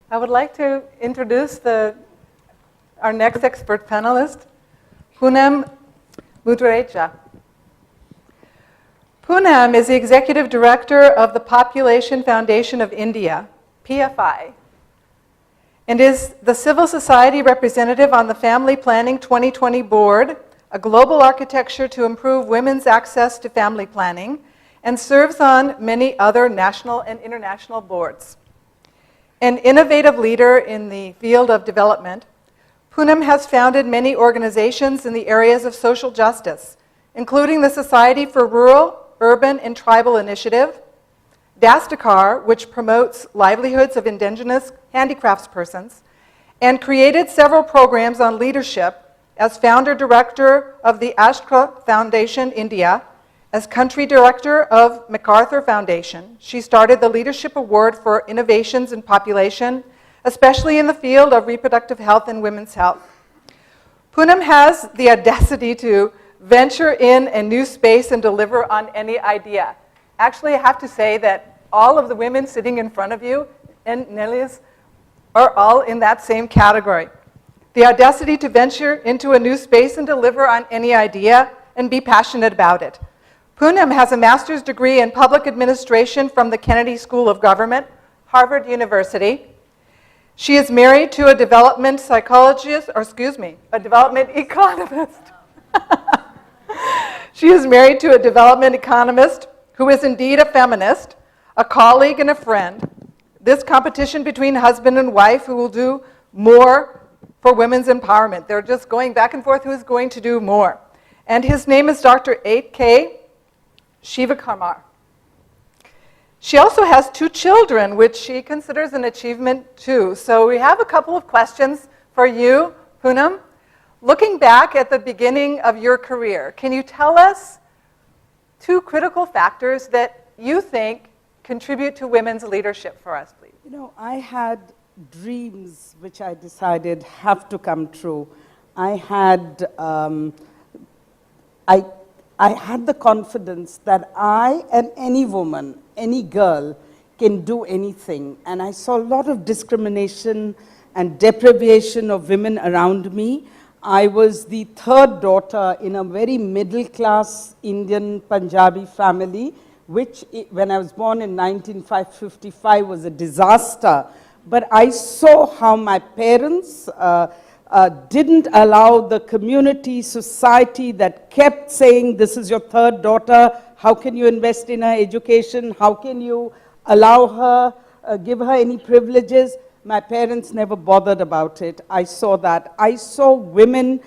I would like to introduce our next expert panelist, Poonam Mudreja. Poonam is the Executive Director of the Population Foundation of India, PFI, and is the civil society representative on the Family Planning 2020 Board, a global architecture to improve women's access to family planning, and serves on many other national and international boards. An innovative leader in the field of development, Poonam has founded many organizations in the areas of social justice, including the Society for Rural, Urban, and Tribal Initiative, Dastakar, which promotes livelihoods of indigenous handicraftspersons, and created several programs on leadership as founder director of the Ashtra Foundation India. As country director of MacArthur Foundation, she started the Leadership Award for Innovations in Population, especially in the field of reproductive health and women's health. Poonam has the audacity to venture in a new space and deliver on any idea. Actually, I have to say that all of the women sitting in front of you, and Nelly's, are all in that same category. The audacity to venture into a new space and deliver on any idea and be passionate about it. Poonam has a master's degree in public administration from the Kennedy School of Government, Harvard University. She is married to a development psychologist, or excuse me, a development economist. She is married to a development economist who is indeed a feminist, a colleague and a friend. This competition between husband and wife who will do more for women's empowerment. They're just going back and forth who is going to do more. And his name is Dr. 8K Shivakumar. She also has 2 children, which she considers an achievement too. So we have a couple of questions for you, Poonam. Looking back at the beginning of your career, can you tell us 2 critical factors that you think contribute to women's leadership for us, please? You know, I had dreams which I decided have to come true. I had the confidence that I and any woman, any girl, can do anything. And I saw a lot of discrimination and deprivation of women around me. I was the 3rd daughter in a very middle-class Indian Punjabi family, which, when I was born in 1955, was a disaster. But I saw how my parents didn't allow the community, society that kept saying, this is your 3rd daughter, how can you invest in her education, how can you allow her, give her any privileges? My parents never bothered about it. I saw that. I saw women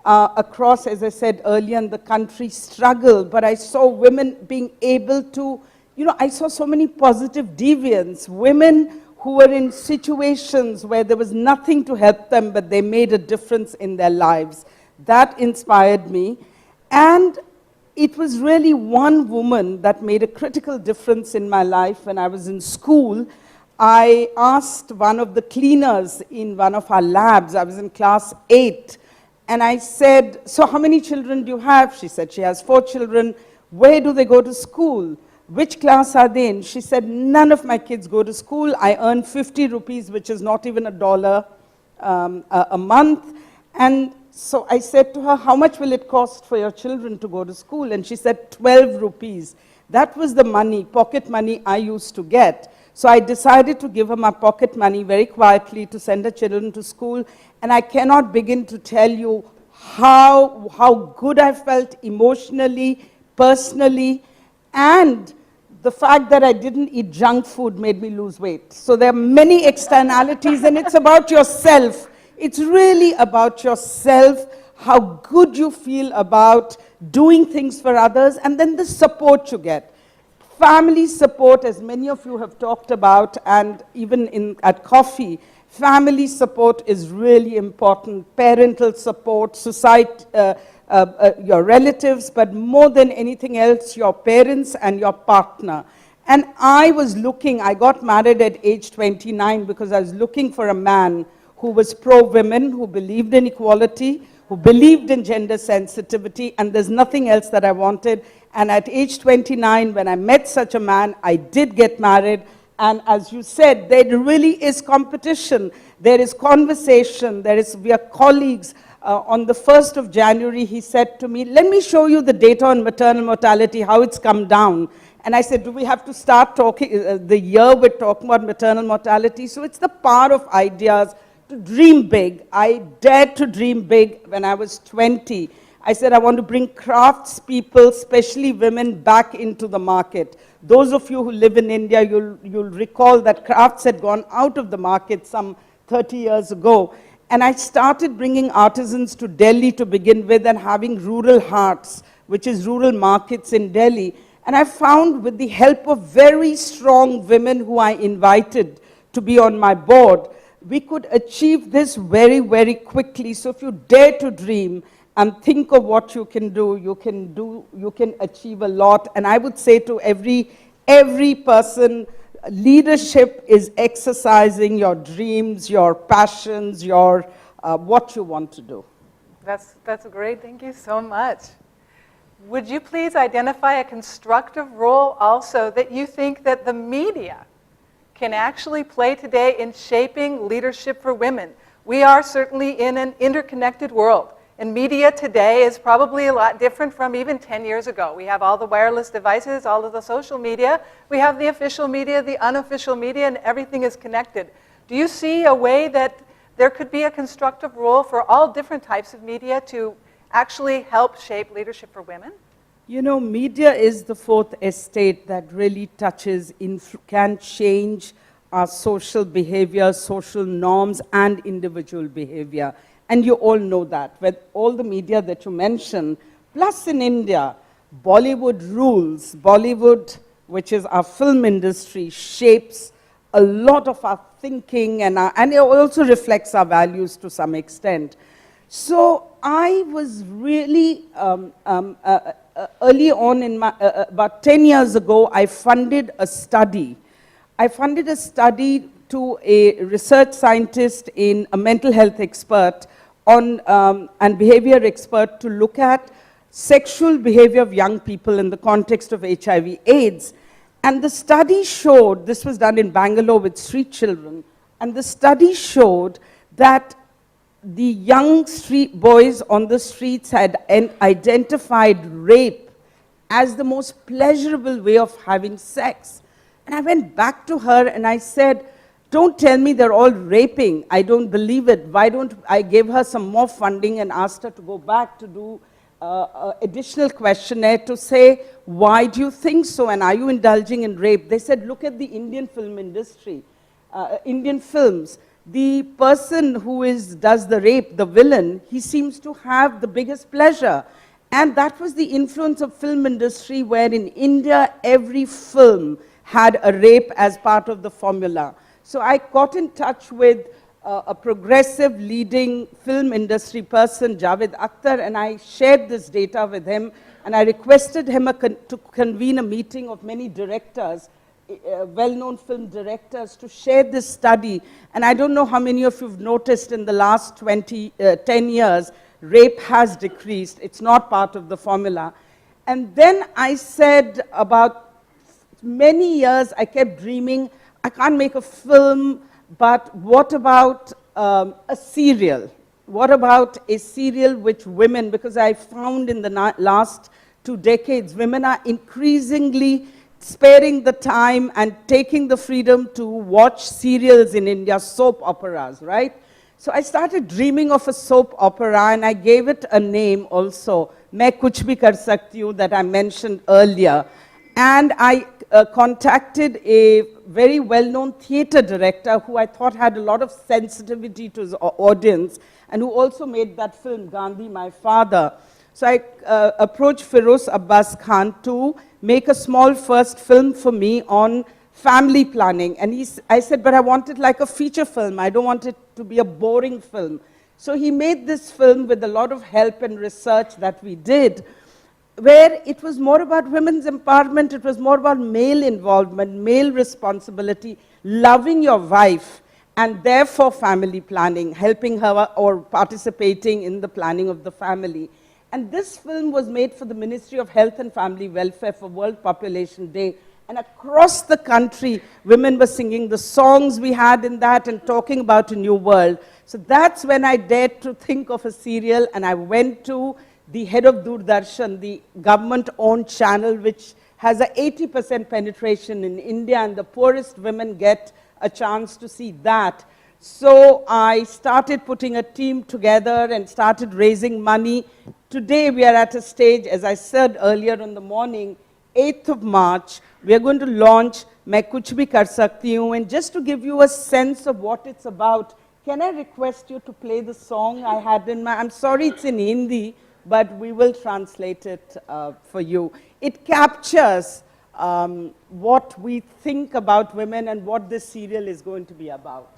across, as I said earlier, in the country struggle, but I saw women being able to, you know, I saw so many positive deviants, women who were in situations where there was nothing to help them, but they made a difference in their lives. That inspired me. And it was really one woman that made a critical difference in my life. When I was in school, I asked one of the cleaners in one of our labs, I was in class 8, and I said, so how many children do you have? She said she has 4 children. Where do they go to school? Which class are they in? She said, none of my kids go to school. I earn 50 rupees, which is not even $1 a month. And so I said to her, how much will it cost for your children to go to school? And she said, 12 rupees. That was the money, pocket money I used to get. So I decided to give her my pocket money very quietly to send her children to school. And I cannot begin to tell you how good I felt emotionally, personally, and the fact that I didn't eat junk food made me lose weight. So there are many externalities, and it's about yourself. It's really about yourself, how good you feel about doing things for others, and then the support you get. Family support, as many of you have talked about, and even at coffee, family support is really important. Parental support, society, your relatives, but more than anything else, your parents and your partner. And I got married at age 29 because I was looking for a man who was pro-women, who believed in equality, who believed in gender sensitivity, and there's nothing else that I wanted. And at age 29, when I met such a man, I did get married, And as you said, there really is competition. There is conversation. We are colleagues. On the 1st of January, he said to me, let me show you the data on maternal mortality, how it's come down. And I said, do we have to start talking, the year with talking about maternal mortality? So it's the power of ideas to dream big. I dared to dream big when I was 20. I said, I want to bring craftspeople, especially women, back into the market. Those of you who live in India, you'll recall that crafts had gone out of the market some 30 years ago. And I started bringing artisans to Delhi to begin with and having rural hearts, which is rural markets in Delhi. And I found with the help of very strong women who I invited to be on my board, we could achieve this very, very quickly. So if you dare to dream and think of what you can do, you can achieve a lot. And I would say to every person, leadership is exercising your dreams, your passions, your what you want to do. That's great. Thank you so much. Would you please identify a constructive role also that you think that the media can actually play today in shaping leadership for women? We are certainly in an interconnected world. And media today is probably a lot different from even 10 years ago. We have all the wireless devices, all of the social media. We have the official media, the unofficial media, and everything is connected. Do you see a way that there could be a constructive role for all different types of media to actually help shape leadership for women? You know, media is the fourth estate that really touches, can change our social behavior, social norms, and individual behavior. And you all know that, with all the media that you mentioned, plus in India, Bollywood rules. Bollywood, which is our film industry, shapes a lot of our thinking, and it also reflects our values to some extent. So I was really, early on in my, about 10 years ago, I funded a study. I funded a study to a research scientist, a mental health expert, and behavior expert to look at sexual behavior of young people in the context of HIV/AIDS. And the study showed, this was done in Bangalore with street children, and the study showed that the young street boys on the streets had identified rape as the most pleasurable way of having sex. And I went back to her and I said, don't tell me they're all raping. I don't believe it. Why don't I gave her some more funding and asked her to go back to do additional questionnaire to say, why do you think so? And are you indulging in rape? They said, look at the Indian film industry, Indian films. The person who does the rape, the villain, he seems to have the biggest pleasure. And that was the influence of film industry, where in India, every film had a rape as part of the formula. So I got in touch with a progressive leading film industry person, Javed Akhtar, and I shared this data with him, and I requested him to convene a meeting of many directors, well-known film directors, to share this study. And I don't know how many of you have noticed in the last 10 years, rape has decreased. It's not part of the formula. And then I said, about many years, I kept dreaming, I can't make a film, but what about a serial? What about a serial which women, because I found in the last 2 decades, women are increasingly sparing the time and taking the freedom to watch serials in India, soap operas, right? So I started dreaming of a soap opera, and I gave it a name also, Main Kuch Bhi Kar Sakti Hu, that I mentioned earlier. And I contacted a very well-known theater director who I thought had a lot of sensitivity to his audience, and who also made that film, Gandhi, My Father. So I approached Feroz Abbas Khan to make a small first film for me on family planning. And I said, but I want it like a feature film. I don't want it to be a boring film. So he made this film with a lot of help and research that we did, where it was more about women's empowerment, it was more about male involvement, male responsibility, loving your wife, and therefore family planning, helping her or participating in the planning of the family. And this film was made for the Ministry of Health and Family Welfare for World Population Day, And across the country, women were singing the songs we had in that and talking about a new world. So that's when I dared to think of a serial, and I went to the head of Doordarshan, the government-owned channel, which has a 80% penetration in India, and the poorest women get a chance to see that. So I started putting a team together and started raising money. Today we are at a stage, as I said earlier in the morning, 8th of March, we are going to launch Main Kuch Bhi Kar Sakti Hoon. And just to give you a sense of what it's about, can I request you to play the song I had in my, I'm sorry it's in Hindi, but we will translate it for you. It captures what we think about women and what this serial is going to be about.